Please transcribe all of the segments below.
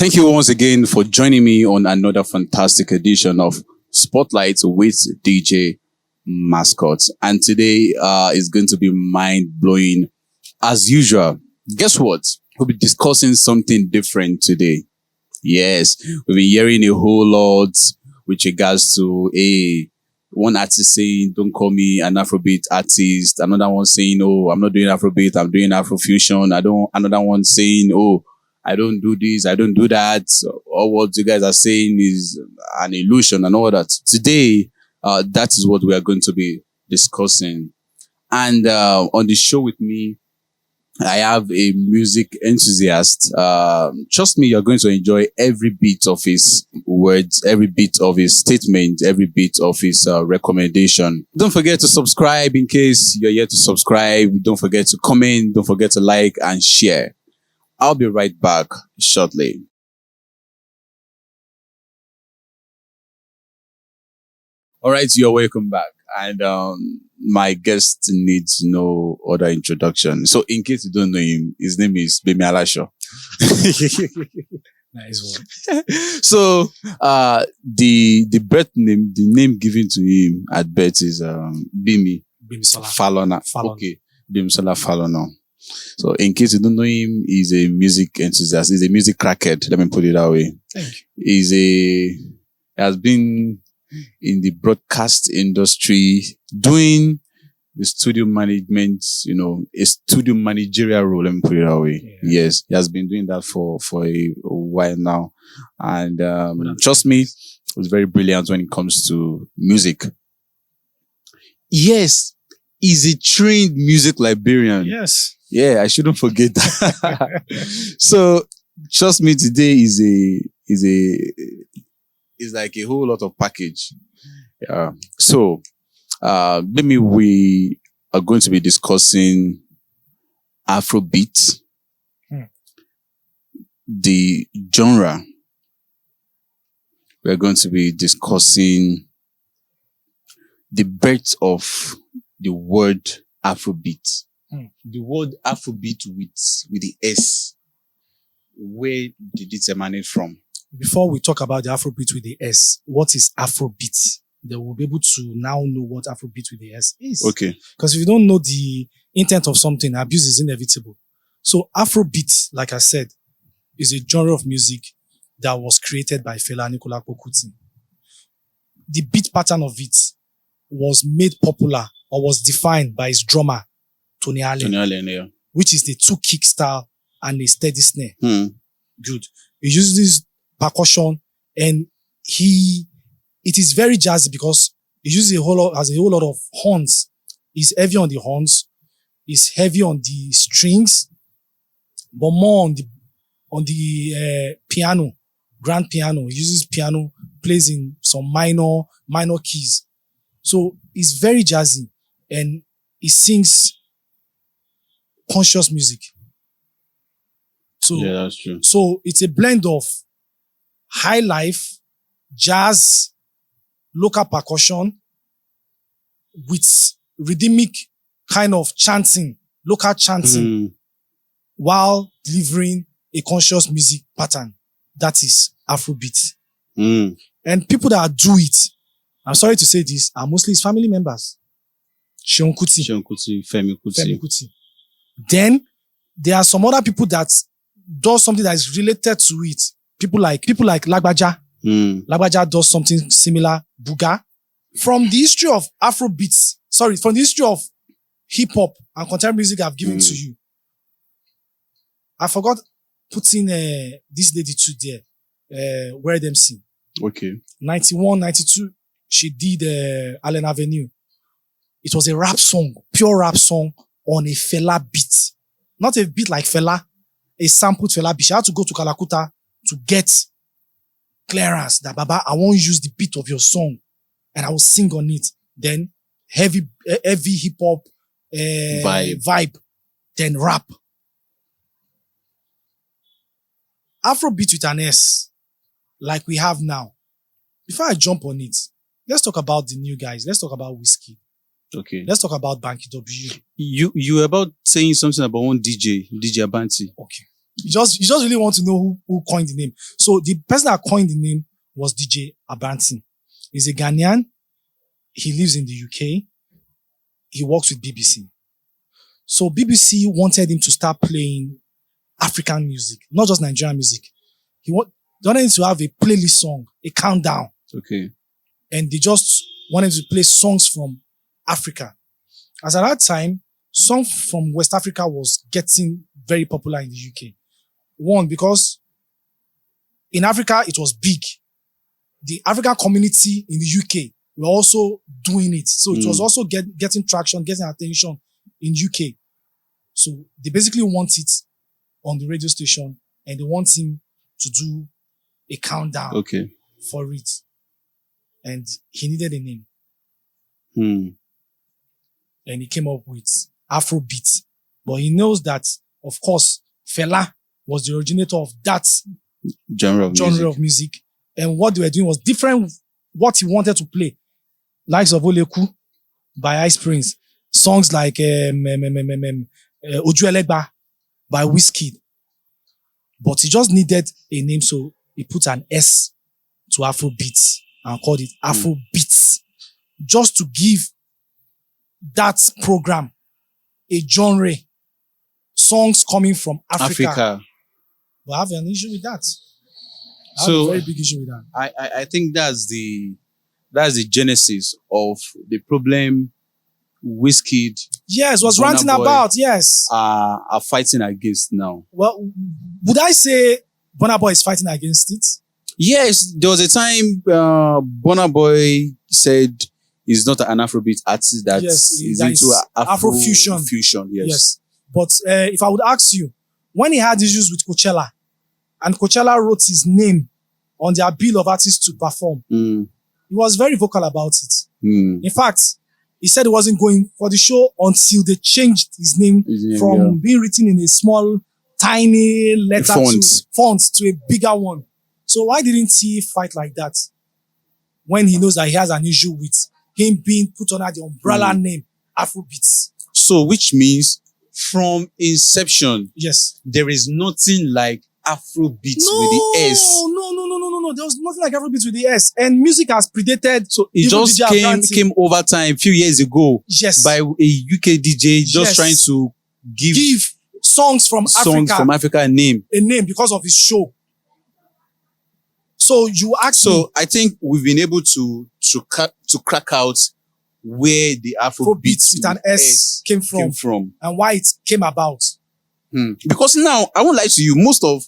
Thank you once again for joining me on another fantastic edition of Spotlight with DJ Mascot. And today is going to be mind-blowing as usual. Guess what? We'll be discussing something different today. Yes, we've been hearing a whole lot with regards to one artist saying, don't call me an Afrobeat artist. Another one saying, oh, I'm not doing Afrobeat, I'm doing Afrofusion. Another one saying, oh, I don't do this, I don't do that. All what you guys are saying is an illusion and all that. Today, that is what we are going to be discussing. And on the show with me, I have a music enthusiast. Trust me, you're going to enjoy every bit of his words, every bit of his statement, every bit of his recommendation. Don't forget to subscribe in case you're yet to subscribe. Don't forget to comment. Don't forget to like and share. I'll be right back shortly. All right, you're welcome back. And my guest needs no other introduction. So in case you don't know him, his name is Bemi Alasho. Nice one. So the birth name, the name given to him at birth is Bimi Falona. Okay, Bimisola Falona. So in case you don't know him, he's a music enthusiast. He's a music crackhead. Let me put it that way. Thank you. He has been in the broadcast industry doing the studio management, a studio managerial role. Let me put it that way. Yeah. Yes, he has been doing that for a while now. And trust me, he's very brilliant when it comes to music. Yes, he's a trained music librarian. Yes. Yeah, I shouldn't forget that. So, trust me, today is like a whole lot of package. Yeah. So, maybe we are going to be discussing Afrobeat, the genre. We're going to be discussing the birth of the word Afrobeat. The word Afrobeat with the S. Where did it emanate from? Before we talk about the Afrobeat with the S, what is Afrobeat? They will be able to now know what Afrobeat with the S is. Okay. Because if you don't know the intent of something, abuse is inevitable. So Afrobeat, like I said, is a genre of music that was created by Fela Anikulapo Kuti. The beat pattern of it was made popular or was defined by his drummer, Tony Allen, yeah. which is the 2-kick style and a steady snare. Good. He uses percussion and it is very jazzy because he uses a whole lot of horns. He's heavy on the horns. He's heavy on the strings, but more on the piano, grand piano. He uses piano, plays in some minor keys. So he's very jazzy and he sings conscious music. So, yeah, that's true. So it's a blend of high life, jazz, local percussion with rhythmic kind of chanting, local chanting, while delivering a conscious music pattern. That is Afrobeat. And people that do it, I'm sorry to say this, are mostly his family members. Seun Kuti, Femi Kuti. Then there are some other people that do something that is related to it. People like Lagbaja. Lagbaja does something similar. Buga. From the history of Afrobeats, from the history of hip hop and contemporary music I've given to you, I forgot putting this lady too there. Where them sing. Okay. 91, 92, she did Allen Avenue. It was a rap song, pure rap song on a Fela beat. Not a beat like Fela, a sampled Fela beat. She had to go to Kalakuta to get clearance that, Baba, I won't use the beat of your song and I will sing on it. Then heavy hip hop vibe, then rap. Afrobeat with an S, like we have now. Before I jump on it, let's talk about the new guys. Let's talk about Wizkid. Okay. Let's talk about Banky W. You were about saying something about one DJ Abanti. Okay. You just really want to know who coined the name. So the person that coined the name was DJ Abanti. He's a Ghanaian. He lives in the UK. He works with BBC. So BBC wanted him to start playing African music, not just Nigerian music. They wanted him to have a playlist song, a countdown. Okay. And they just wanted to play songs from Africa. As at that time, song from West Africa was getting very popular in the UK. One, because in Africa, it was big. The African community in the UK were also doing it. So it was also getting traction, getting attention in UK. So they basically want it on the radio station and they want him to do a countdown for it. And he needed a name. And he came up with Afrobeats. But he knows that, of course, Fela was the originator of that genre of music. And what they were doing was different what he wanted to play. Likes of Oleku by Ice Prince. Songs like Oju Elegba by Wizkid. But he just needed a name, so he put an S to Afrobeats and called it Afrobeats. Just to give that program a genre. Songs coming from Africa. But I have an issue with that. I have a very big issue with that. I think that's the genesis of the problem Wizkid was ranting about, are fighting against now. Well, would I say Burna Boy is fighting against it? Yes, there was a time Burna Boy said he's not an Afrobeat artist that is into Afrofusion. Yes. But if I would ask you, when he had issues with Coachella, and Coachella wrote his name on their bill of artists to perform, he was very vocal about it. In fact, he said he wasn't going for the show until they changed his name from being written in a small, tiny letter font to a bigger one. So why didn't he fight like that when he knows that he has an issue with him being put under the umbrella name Afrobeats? So which means from inception, there is nothing like Afrobeats with the S. No. There was nothing like Afrobeats with the S. And music has predated. So it just came over time a few years ago. By a UK DJ just trying to give songs from Africa a name because of his show. So you ask me. I think we've been able to crack out where the Afrobeats with an S came from and why it came about. Because now, I won't lie to you, most of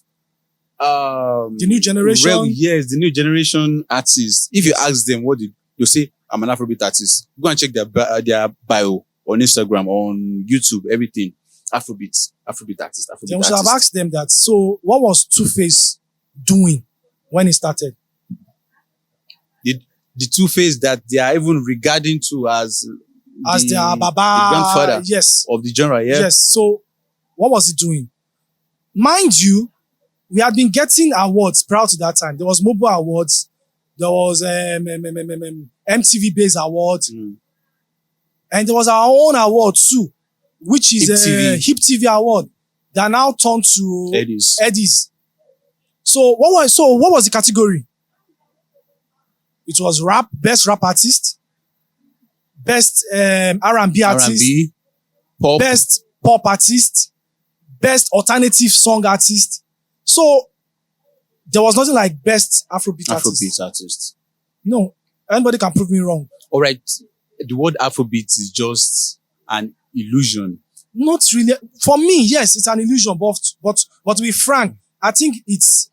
the new generation. The new generation artists, if you ask them what they'll say, I'm an Afrobeat artist. Go and check their bio on Instagram, on YouTube, everything. Afrobeat artist. Then we should have asked them that. So what was Two-Face doing when he started? The Two-Face that they are even regarding to as their baba, the grandfather of the genre. Yes. So what was he doing? Mind you, we had been getting awards prior to that time. There was Mobile Awards. There was MTV-based awards. And there was our own award too, which is a Hip TV award that now turned to Eddies. So what was the category? It was rap, best rap artist, best R&B artist, pop. Best pop artist, best alternative song artist. So there was nothing like best Afrobeat artist. No, anybody can prove me wrong. All right, the word Afrobeat is just an illusion. Not really. For me, yes, it's an illusion. But to be frank, I think it's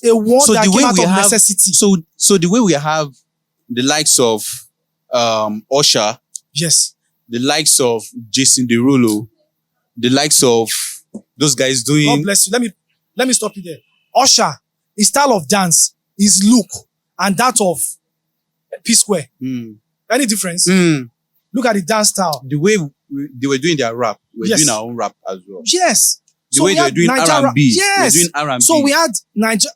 a word that came out of necessity. So the way we have the likes of Usher, the likes of Jason Derulo, the likes of those guys doing. God bless you. Let me stop you there. Usher, his style of dance, his look, and that of P-Square. Any difference? Look at the dance style. The way they were doing their rap, we're doing our own rap as well. Yes. The way they were doing R&B. Yes. We're doing R&B. So we had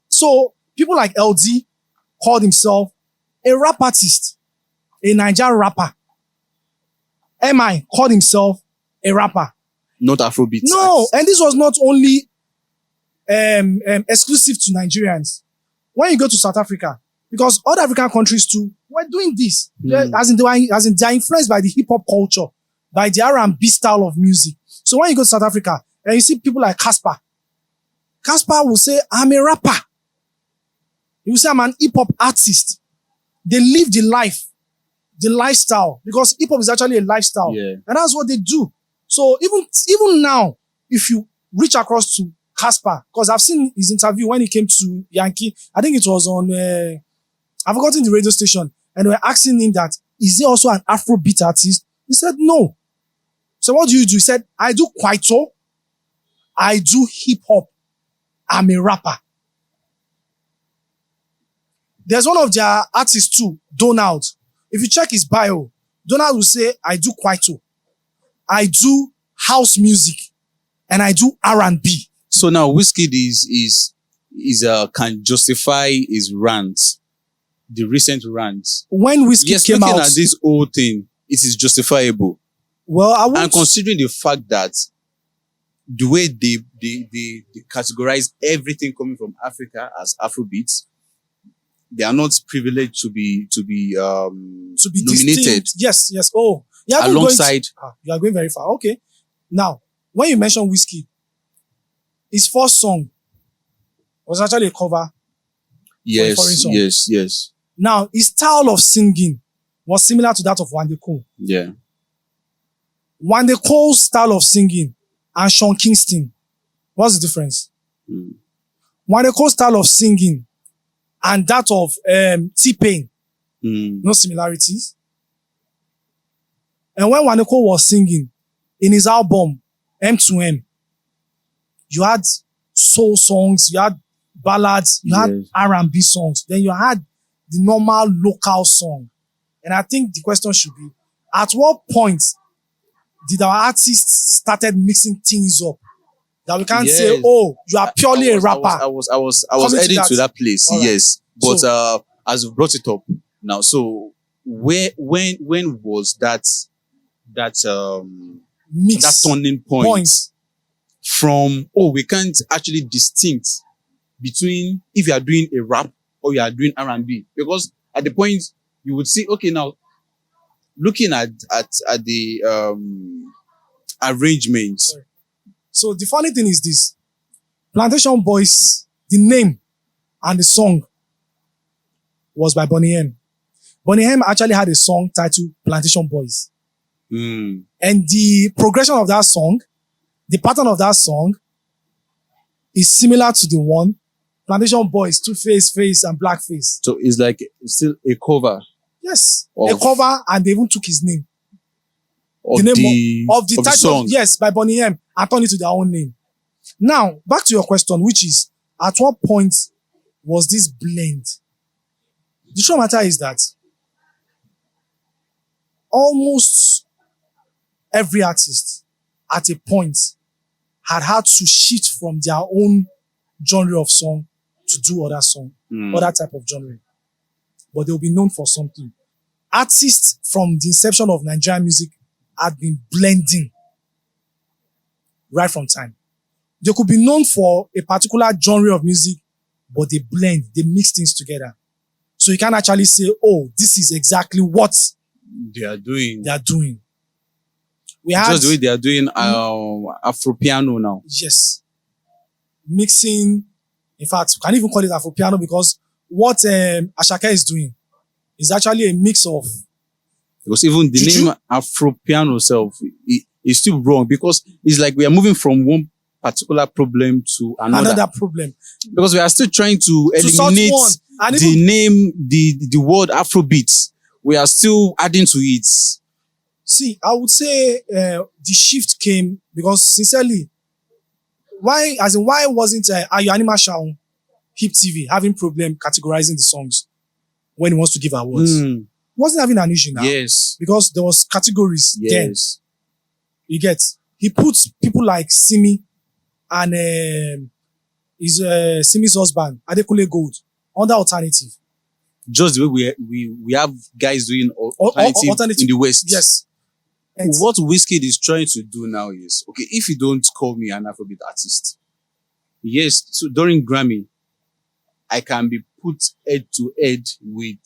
So people like LD called himself a rap artist, a Nigerian rapper. MI called himself a rapper. Not Afrobeat. No, and this was not only exclusive to Nigerians. When you go to South Africa, because other African countries too were doing this, as in they are influenced by the hip hop culture, by the R&B style of music. So when you go to South Africa and you see people like Casper will say, I'm a rapper. He will say, I'm an hip hop artist. They live the life, the lifestyle, because hip hop is actually a lifestyle. Yeah. And that's what they do. So even now, if you reach across to Casper, because I've seen his interview when he came to Yankee, I think it was on, I've forgotten the radio station, and they were asking him that, is he also an Afrobeat artist? He said, no. So what do you do? He said, I do kwaito, I do hip hop, I'm a rapper. There's one of their artists too, Donald. If you check his bio, Donald will say, I do kwaito, I do house music, and I do R&B. So now Wizkid can justify his rants, the recent rants. When Wizkid came looking out, at this whole thing, it is justifiable. well, I And won't. considering the fact that the way they categorize everything coming from Africa as Afrobeats, they are not privileged to be nominated distinct. Yes. Oh, you haven't alongside. you are going very far. Okay. Now, when you mention Wizkid, his first song was actually a cover. Yes, foreign song. yes. Now, his style of singing was similar to that of Wande Cole. Yeah. Wande Cole's style of singing and Sean Kingston, what's the difference? Wande Cole's style of singing and that of T-Pain, no similarities. And when Wande Cole was singing in his album M2M, you had soul songs, you had ballads, you had R&B songs, then you had the normal local song. And I think the question should be, at what point did our artists started mixing things up? That we can't say, oh, you are purely a rapper. I was heading to that place. All right. Yes. But as you brought it up now, so when was that Mix that turning point from, we can't actually distinct between if you are doing a rap or you are doing R&B? Because at the point you would see, okay, now looking at the arrangements. So the funny thing is this: Plantation Boys, the name and the song was by Bonnie M. Bonnie M actually had a song titled Plantation Boys. And the progression of that song, the pattern of that song is similar to the one Plantation Boys, Two-Face, and Blackface. So it's like still a cover. Yes, a cover, and they even took his name. Of The name of the title, song. yes, by Bonnie M, and turned it to their own name. Now, back to your question, which is, at what point was this blend? The truth of the matter is that almost every artist at a point had to shift from their own genre of song to do other song, other type of genre. But they'll be known for something. Artists from the inception of Nigerian music had been blending right from time. They could be known for a particular genre of music, but they blend, they mix things together. So you can't actually say, oh, this is exactly what they are doing. We had, just the way they are doing Afropiano now. Yes. Mixing. In fact, we can even call it Afropiano because what Ashake is doing is actually a mix of. Because even the Juju? name Afropiano itself is still wrong, because it's like we are moving from one particular problem to another problem. Because we are still trying to sort eliminate one. And the name, the word Afrobeats. We are still adding to it. See, I would say the shift came because sincerely, why wasn't Ayo Anima Shaun, Hip TV, having problem categorizing the songs when he wants to give awards? He wasn't having an issue now. Yes. Because there was categories then. Yes. You get. He puts people like Simi and Simi's husband, Adekunle Gold, under alternative. Just the way we have guys doing alternative in the West. Yes. And what Wizkid is trying to do now is, okay, if you don't call me an Afrobeat artist, Yes, so during Grammy, I can be put head to head with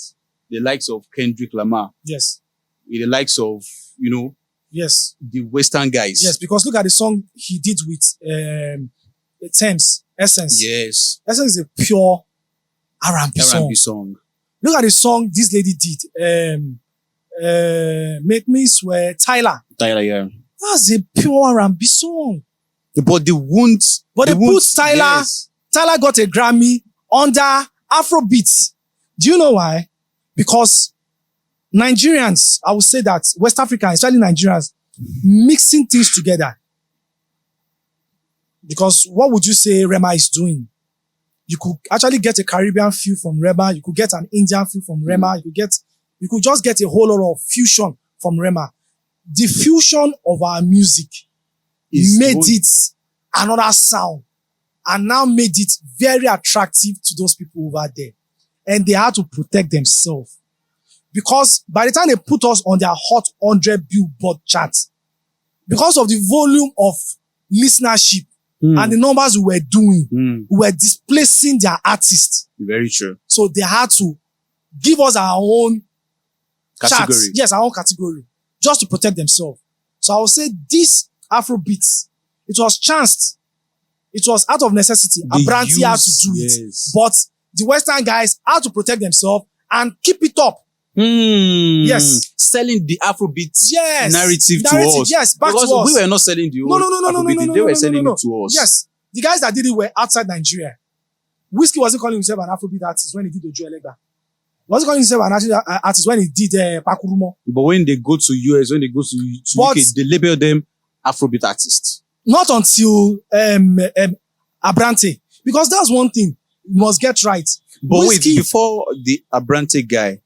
the likes of Kendrick Lamar, Yes. with the likes of, Yes. the Western guys. Yes. Because look at the song he did with Thames, Essence. Yes. Essence is a pure R&B song. R&B song. Look at the song this lady did. Make Me Swear, Tyler. Tyler, yeah. That's a pure R&B song. But they won't. But they put Tyler. Yes. Tyler got a Grammy under Afrobeats. Do you know why? Because Nigerians, I would say that West Africans, especially Nigerians, mixing things together. Because what would you say Rema is doing? You could actually get a Caribbean feel from Rema. You could get an Indian feel from Rema. You could just get a whole lot of fusion from Rema. The fusion of our music made it another sound and now made it very attractive to those people over there. And they had to protect themselves. Because by the time they put us on their Hot 100 Billboard chart, because of the volume of listenership and the numbers we were doing, we were displacing their artists. Very true. So they had to give us our own Category. charts. Yes, our own category. Just to protect themselves. So I would say this Afrobeats, it was chanced. It was out of necessity. Abranti had to do it. But the Western guys had to protect themselves and keep it up. Yes. Selling the Afrobeats narrative to us. Yes, back because to us. we were not selling the old Afrobeat. They were selling it to us. Yes. The guys that did it were outside Nigeria. Wizkid wasn't calling himself an Afrobeat artist when he did Ojo Elegba. Wasn't calling himself an artist when he did Pakurumo. But when they go to US, when they go to UK, they label them Afrobeat artists. Not until Abrante. Because that's one thing you must get right. But Wizkid, wait, before the Abrante guy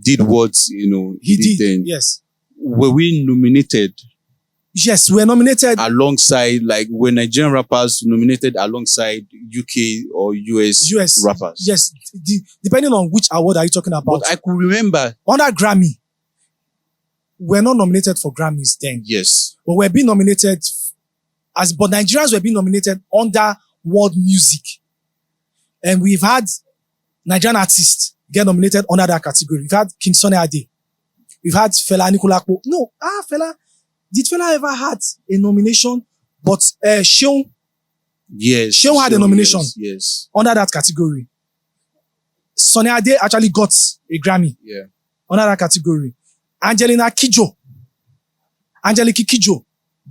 did what, he did then, yes. Were we nominated? Yes, we were nominated. Alongside, like, were Nigerian rappers nominated alongside UK or US rappers? Yes, depending on which award are you talking about. But I could remember. Under Grammy, we're not nominated for Grammys then. Yes. But we're being nominated, but Nigerians were being nominated under world music. And we've had Nigerian artists get nominated under that category. We've had King Sunny Ade. We've had Fela Anikulapo. No, Fela. Did Fela ever had a nomination? But Seun. Yes. Seun had a nomination. Yes. Under that category. Sunny Ade actually got a Grammy. Yeah. Under that category. Angelique Kidjo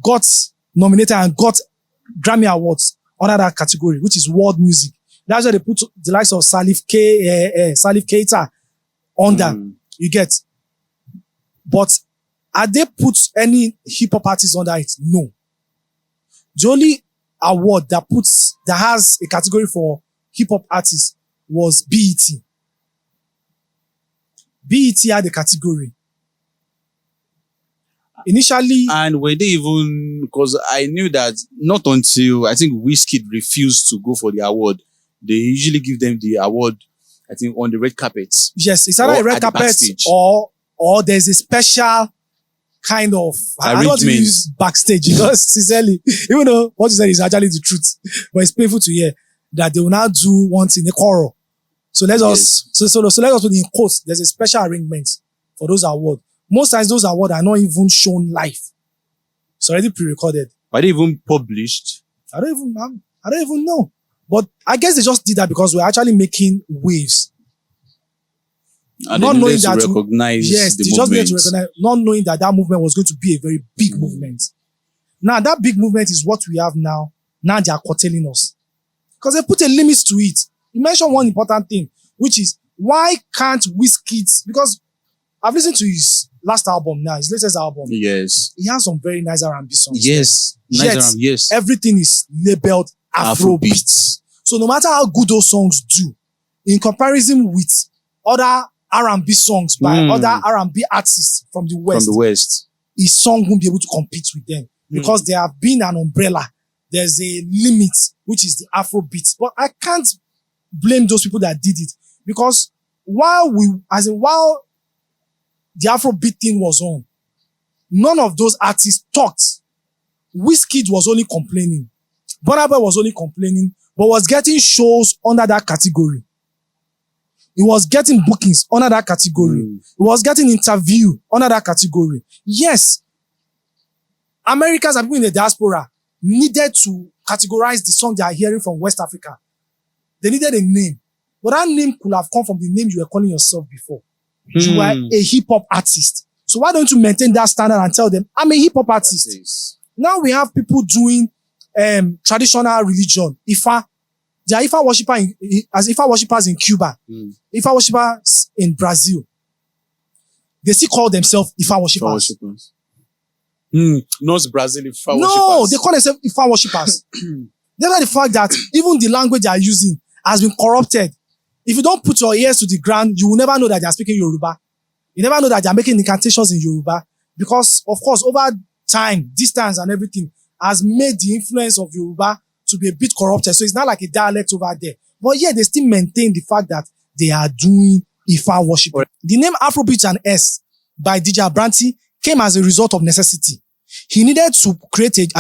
got nominated and got Grammy Awards under that category, which is world music. That's why they put the likes of Salif Keita under. You get. But had they put any hip hop artists under it? No. The only award that has a category for hip hop artists was BET. BET had a category. Initially. And were they even, because I knew that not until I think Wizkid refused to go for the award, they usually give them the award, I think, on the red carpet. Yes, it's either a red carpet or there's a special kind of, I don't want to use backstage because sincerely, even though what you said is actually the truth, but it's painful to hear that they will now do once in a choral. So let us put in quotes, there's a special arrangement for those awards. Most times those awards are not even shown live. It's already pre-recorded. Are they even published? I don't even know. But I guess they just did that because we're actually making waves. And not knowing that to recognize the movement. Not knowing that movement was going to be a very big movement. Now that big movement is what we have now. Now they are curtailing us. Because they put a limit to it. You mentioned one important thing, which is why can't Wizkid, because I've listened to his last album now, his latest album. Yes. He has some very nice R&B songs. Yes. Yes. Everything is labeled Afrobeats. So no matter how good those songs do, in comparison with other R&B songs by other R&B artists from the West, his song won't be able to compete with them because there have been an umbrella. There's a limit, which is the Afrobeats. But I can't blame those people that did it because while the Afrobeat thing was on, none of those artists talked. Wizkid was only complaining Burna Boy was only complaining, but was getting shows under that category. He was getting bookings under that category. He was getting interview under that category. Yes, Americans and people in the diaspora needed to categorize the song they are hearing from West Africa. They needed a name. But that name could have come from the name you were calling yourself before. You were a hip-hop artist. So why don't you maintain that standard and tell them, I'm a hip-hop artist. Now we have people doing traditional religion. Ifa. There are Ifa worshippers as Ifa worshippers in Cuba. Ifa worshippers in Brazil. They still call themselves Ifa worshippers. Not Brazil Ifa worshippers. No, they call themselves Ifa worshippers. They like the fact that even the language they are using has been corrupted. If you don't put your ears to the ground, you will never know that they are speaking Yoruba. You never know that they are making incantations in Yoruba. Because, of course, over time, distance and everything has made the influence of Yoruba to be a bit corrupted. So it's not like a dialect over there. But yeah, they still maintain the fact that they are doing Ifa worship. The name Afrobeats and S by DJ Abranti came as a result of necessity. He needed to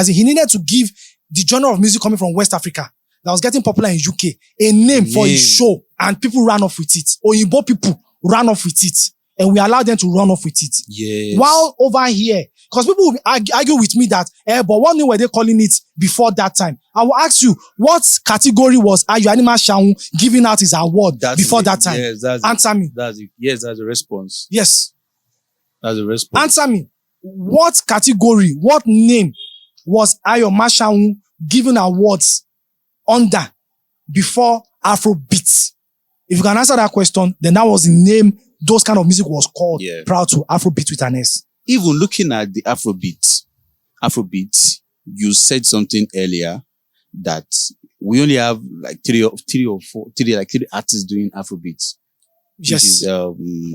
he needed to give the genre of music coming from West Africa that was getting popular in UK a name for his show, and people ran off with it. Oyinbo people ran off with it, and we allowed them to run off with it. Yes. While over here, because people will argue with me that, but what name were they calling it before that time? I will ask you, what category was Ayo Anima Shaun giving out his award before that time? Yes, answer me. Yes, that's a response. Yes. That's a response. Answer me. What category, what name was Ayo Mashaun giving awards under before Afrobeats? If you can answer that question, then that was the name those kind of music was called prior to Afrobeat with an S. Even looking at the Afrobeat, you said something earlier that we only have like three artists doing Afrobeats. Yes. Which is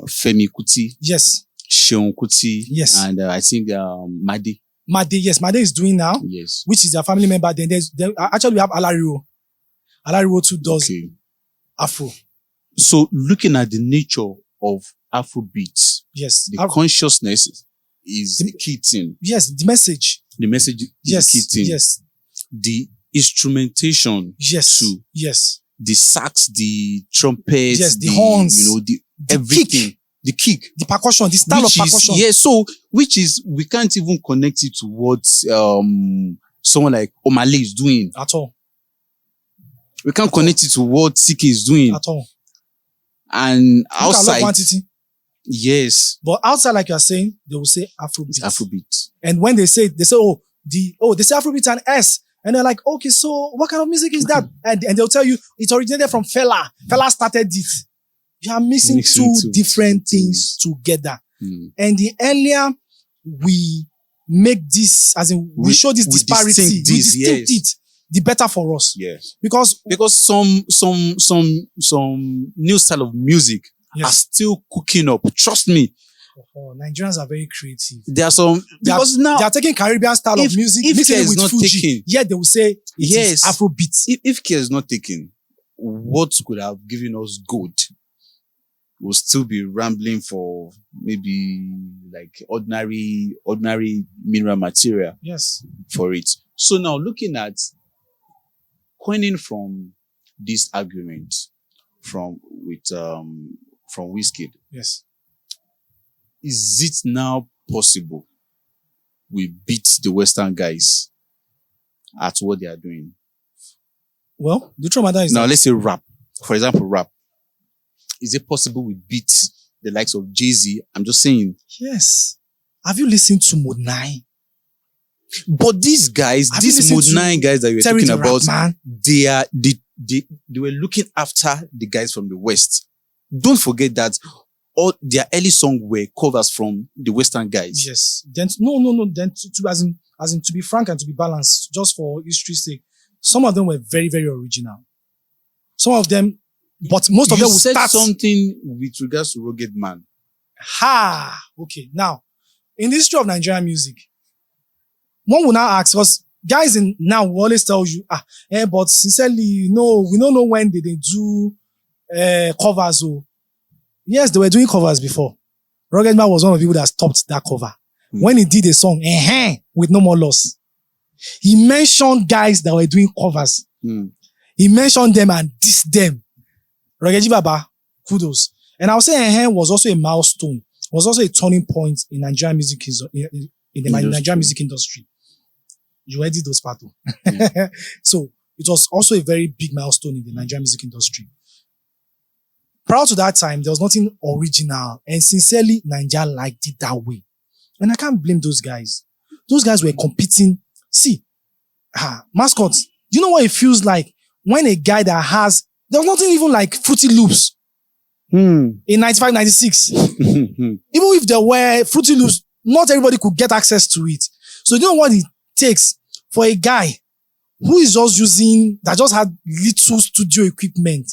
Femi Kuti. Yes. Seun Kuti. Yes. And I think Made. Made, yes. Made is doing now. Yes. Which is their family member. Then actually we have Alariwo. Alariwo too does Afro. So looking at the nature of Afrobeats, yes, the consciousness is the key thing. Yes, the message. The message is the key thing. Yes. The instrumentation too. Yes. The sax, the trumpet, yes, the horns, the everything. Kick. The kick. The percussion, the style of percussion. Yeah, so which is we can't even connect it to what someone like Omale is doing. At all. We can't connect it to what CK is doing. At all. And outside, quantity. Yes. But outside, like you're saying, they will say Afrobeat. Afrobeat. And when they say they say Afrobeat and S. And they're like, okay, so what kind of music is that? And they'll tell you it originated from Fela. Fela started it. You are mixing two different things together. And the earlier we make this, as in we show this disparity, we distinct it, the better for us. Yes. Because some new style of music are still cooking up. Trust me. Nigerians are very creative. There are some because now they are taking Caribbean style of music, mixing it with Fuji. Yet they will say it is Afrobeats. If care is not taken, what could have given us gold will still be rambling for maybe like ordinary mineral material. Yes. For it. So now looking at coining from this argument from Wizkid. Yes. Is it now possible we beat the Western guys at what they are doing? Well, the truth matter is now let's say rap. For example, rap. Is it possible we beat the likes of Jay-Z? I'm just saying. Yes. Have you listened to Mode 9? But these guys, these Mode 9 guys that you're talking about, they were looking after the guys from the West. Don't forget that all their early songs were covers from the Western guys. Yes. Then no. Then to be frank and to be balanced, just for history's sake, some of them were very, very original. Some of them, but most of them will said start something with regards to Rugged Man. Okay. Now, in the history of Nigerian music, one will now ask, because guys now will always tell you, but sincerely, no, we don't know when they do covers. Yes, they were doing covers before. Rugged Man was one of the people that stopped that cover. When he did a song, with No More Loss, He mentioned guys that were doing covers. He mentioned them and dissed them. Rogeji Baba, kudos. And I would say Ehen was also a milestone, was also a turning point in Nigerian music, in the Nigerian music industry. You edit those parts. So it was also a very big milestone in the Nigerian music industry. Prior to that time, there was nothing original, and sincerely, Nigeria liked it that way. And I can't blame those guys. Those guys were competing. See, mascots, you know what it feels like when a guy that has, there's nothing even like Fruity Loops in 95, 96. Even if there were Fruity Loops, not everybody could get access to it. So you know what it takes for a guy who is just that just had little studio equipment,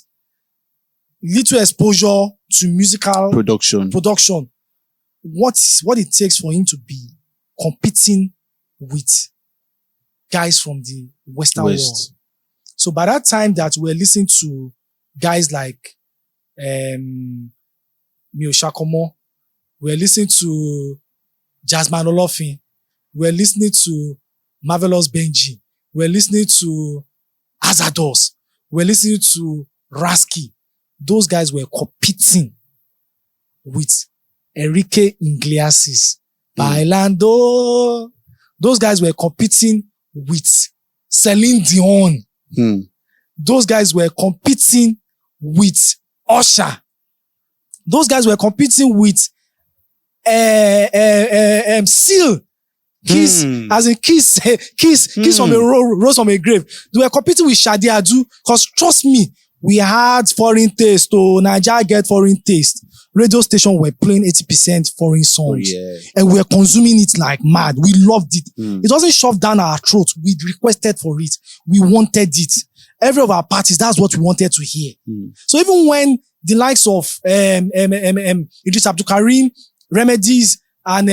little exposure to musical production. What it takes for him to be competing with guys from the Western world. So by that time that we're listening to guys like Mio Shakomo, we're listening to Jasmine Olofin, we're listening to Marvelous Benji, we're listening to Azados, we're listening to Rasky. Those guys were competing with Enrique Iglesias, Bailando. Those guys were competing with Celine Dion. Those guys were competing with Usher. Those guys were competing with Seal. Kiss, as in Kiss from a rose from a grave. They were competing with Shadi Adu, because trust me, we had foreign taste. Nigeria get foreign taste. Radio station were playing 80% foreign songs. And we were consuming it like mad. We loved it. It wasn't shoved down our throats. We requested for it. We wanted it. Every of our parties, that's what we wanted to hear. So even when the likes of Idris Abdulkarim, Remedies, and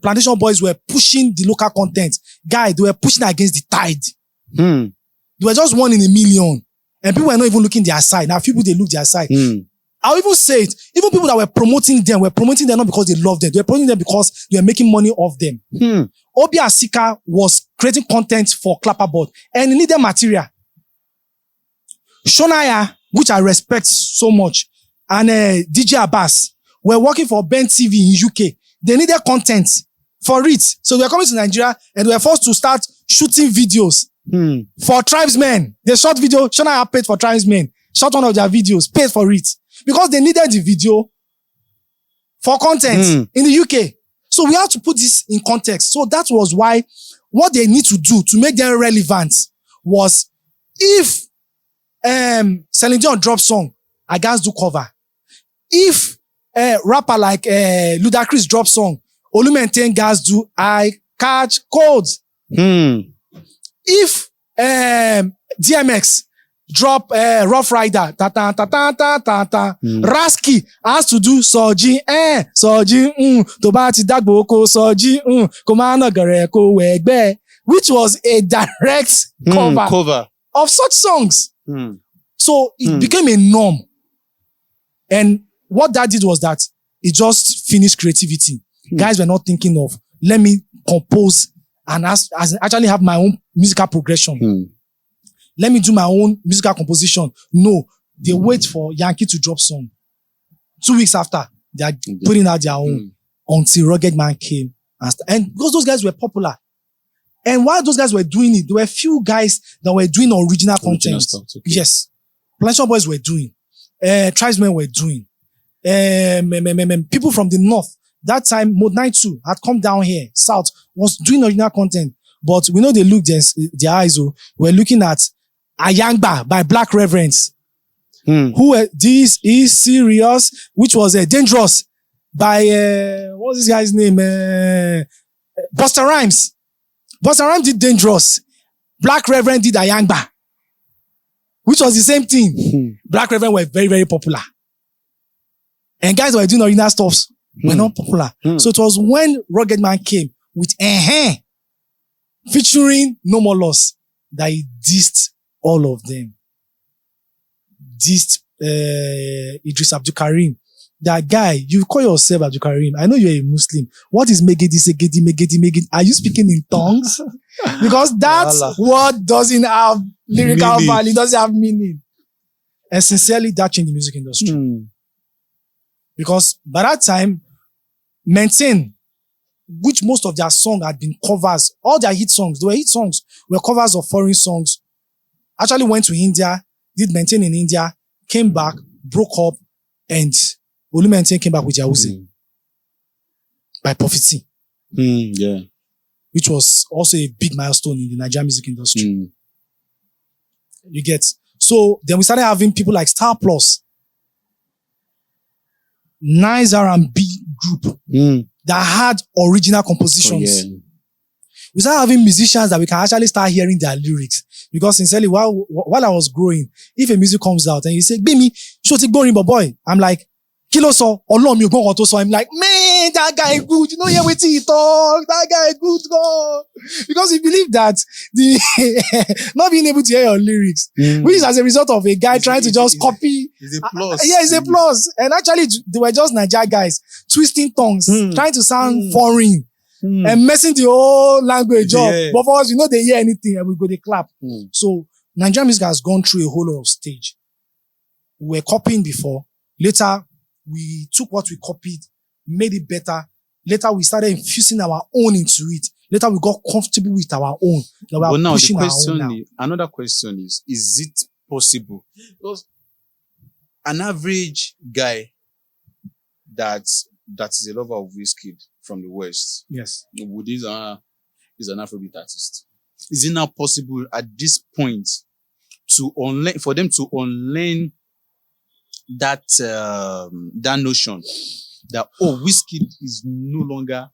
Plantation Boys were pushing the local content, guys, they were pushing against the tide. They were just 1 in a million. And people were not even looking their side. Now, people, they look their side. I'll even say it. Even people that were promoting them not because they loved them. They were promoting them because they were making money off them. Obi Asika was creating content for Clapperboard and he needed material. Shonaya, which I respect so much, and DJ Abbas were working for Ben TV in UK. They needed content for it. So they were coming to Nigeria and they were forced to start shooting videos for tribesmen. They shot video. Shonaya paid for tribesmen. Shot one of their videos, paid for it. Because they needed the video for content in the UK. So we have to put this in context. So that was why what they need to do to make them relevant was if Celine Dion drop song, I guys do cover. If rapper like Ludacris drop song, Olumentane guys do I catch codes. If DMX drop Rough Rider, Rasky has to do Soji, to ba ti dagbo ko Soji, ko ma na gere ko wegbe, which was a direct cover of such songs. So it became a norm. And what that did was that it just finished creativity. Guys were not thinking of, let me compose and actually have my own musical progression. Let me do my own musical composition. No, they wait for Yankee to drop song. 2 weeks after, they are putting out their own until Rugged Man came. And because those guys were popular. And while those guys were doing it, there were few guys that were doing original content. Stuff, okay. Yes. Plantation Boys were doing. Tribesmen were doing. People from the north. That time, Mode 92 had come down here, south, was doing original content. But we know they looked their eyes. We're looking at Ayangba by Black Reverends. Who were, this is serious, which was Dangerous by, what's this guy's name? Busta Rhymes. Busta Rhymes did Dangerous. Black Reverend did Ayangba, which was the same thing. Black Reverend were very, very popular. And guys who were doing original stuff were not popular. So it was when Rugged Man came with featuring No More Loss that he dissed all of them. Dissed Idris Abdulkarim, that guy, you call yourself Abdul Karim. I know you're a Muslim. What is megedi, segedi, megedi, megedi? Are you speaking in tongues? Because that word doesn't have lyrical value, doesn't have meaning. And sincerely, that changed the music industry. Because by that time, Maintain, which most of their songs had been covers, all their hit songs, they were hit songs, were covers of foreign songs. Actually went to India, did Maintain in India, came back, broke up, and Olu Maintain came back with Yahooze by Prophecy. Yeah. Which was also a big milestone in the Nigerian music industry. You get. So then we started having people like Star Plus, nice R&B group that had original compositions. We started having musicians that we can actually start hearing their lyrics. Because sincerely, while I was growing, if a music comes out and you say, Bimi, show it boring, but boy, I'm like, Kilo so, Olom, you go on to so. I'm like, man, that guy is good. You know, yeah, wait till he talk. That guy is good, go. Because we believe that the not being able to hear your lyrics, which is as a result of a guy trying to just copy. It's a plus. Yeah, it's a plus. And actually, they were just Nigeria guys twisting tongues, trying to sound foreign. And messing the whole language up. But for us, they hear anything and we go, they clap. So, Nigerian music has gone through a whole lot of stage. We were copying before. Later, we took what we copied, made it better. Later, we started infusing our own into it. Later, we got comfortable with our own. But now, the question another question is it possible? Because an average guy that is a lover of Wizkid from the West. Yes. Is an Afrobeat artist. Is it now possible at this point for them to unlearn that notion that Wizkid is no longer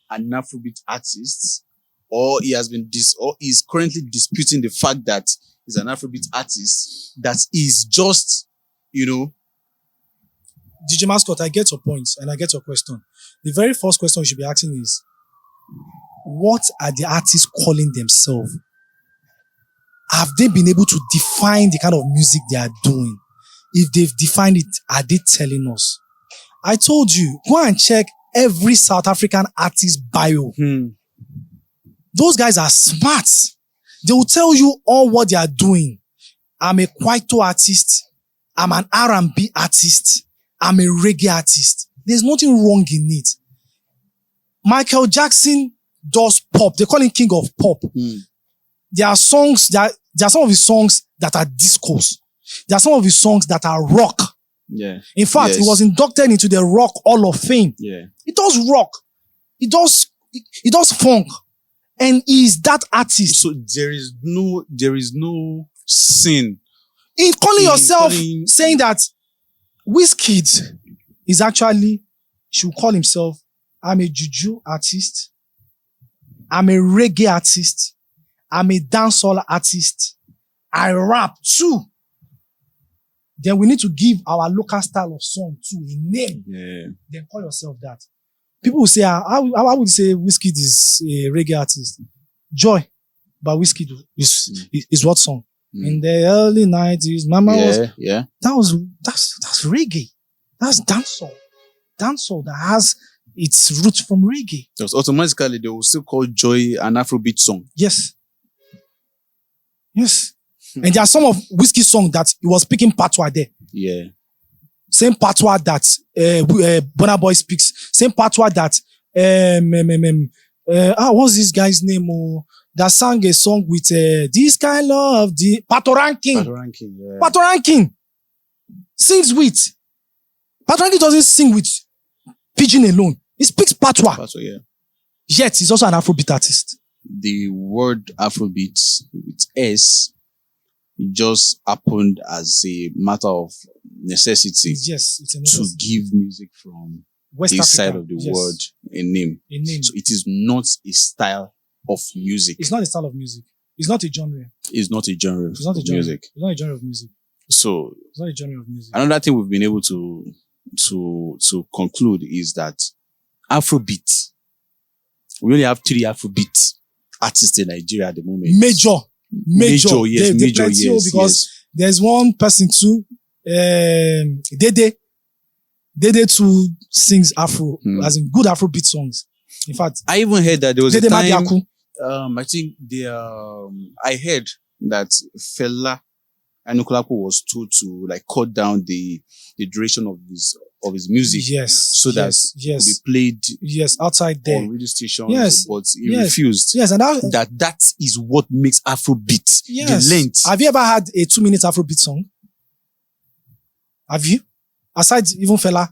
an Afrobeat artist, or he's currently disputing the fact that he's an Afrobeat artist that is just, DJ Mascot, I get your point and I get your question. The very first question you should be asking is, what are the artists calling themselves? Have they been able to define the kind of music they are doing? If they've defined it, are they telling us? I told you, go and check every South African artist bio. Those guys are smart. They will tell you all what they are doing. I'm a Kwaito artist. I'm an R&B artist. I'm a reggae artist. There's nothing wrong in it. Michael Jackson does pop. They call him king of pop. There are songs there are some of his songs that are discos. There are some of his songs that are rock. Yeah. In fact, he was inducted into the Rock Hall of Fame. Yeah. He does rock. He does funk. And he is that artist. So there is no sin in calling yourself saying that Wizkid is actually, should call himself, I'm a juju artist. I'm a reggae artist. I'm a dancehall artist. I rap too. Then we need to give our local style of song too a name. Yeah. Then call yourself that. People will say, how would you say Wizkid is a reggae artist? Joy by Wizkid is what song? In the early 90s, Mama was. Yeah. That's reggae. That's dancehall. Dancehall that has its roots from reggae. Because automatically they will still call Joy an Afrobeat song. Yes. And there are some of Wizkid's songs that he was speaking patois there. Yeah. Same patois that Burna Boy speaks. Same patois that what's this guy's name? That sang a song with this kind of the Patoranking. Yeah. Patoranking sings with. Patoranking doesn't sing with pidgin alone. He speaks patois. Yeah. Yet he's also an Afrobeat artist. The word Afrobeats with S, it just happened as a matter of necessity. Yes, it's a necessity. To give music from West this Africa, side of the world a name. So it is not a style of music. It's not a style of music. It's not a genre. It's not a genre. It's not a genre. Music. It's not a genre of music. So it's not a genre of music. Another thing we've been able to conclude is that Afrobeat. We only have 3 Afrobeat artists in Nigeria at the moment. Major. Yes. Because there's one person too, Dede. Dede too sings Afro, Hmm. as in good Afrobeat songs. In fact, I even heard that there was a Dede time. Madiaku. I think I heard that Fela Anikulapo was told to like cut down the duration of his music, Yes. so that yes, it could be yes, played yes, outside there. on radio stations. Yes. But he Yes. refused. Yes, and That is what makes Afrobeat. yes. The length. Have you ever had a 2-minute Afrobeat song? Have you? Aside even Fela,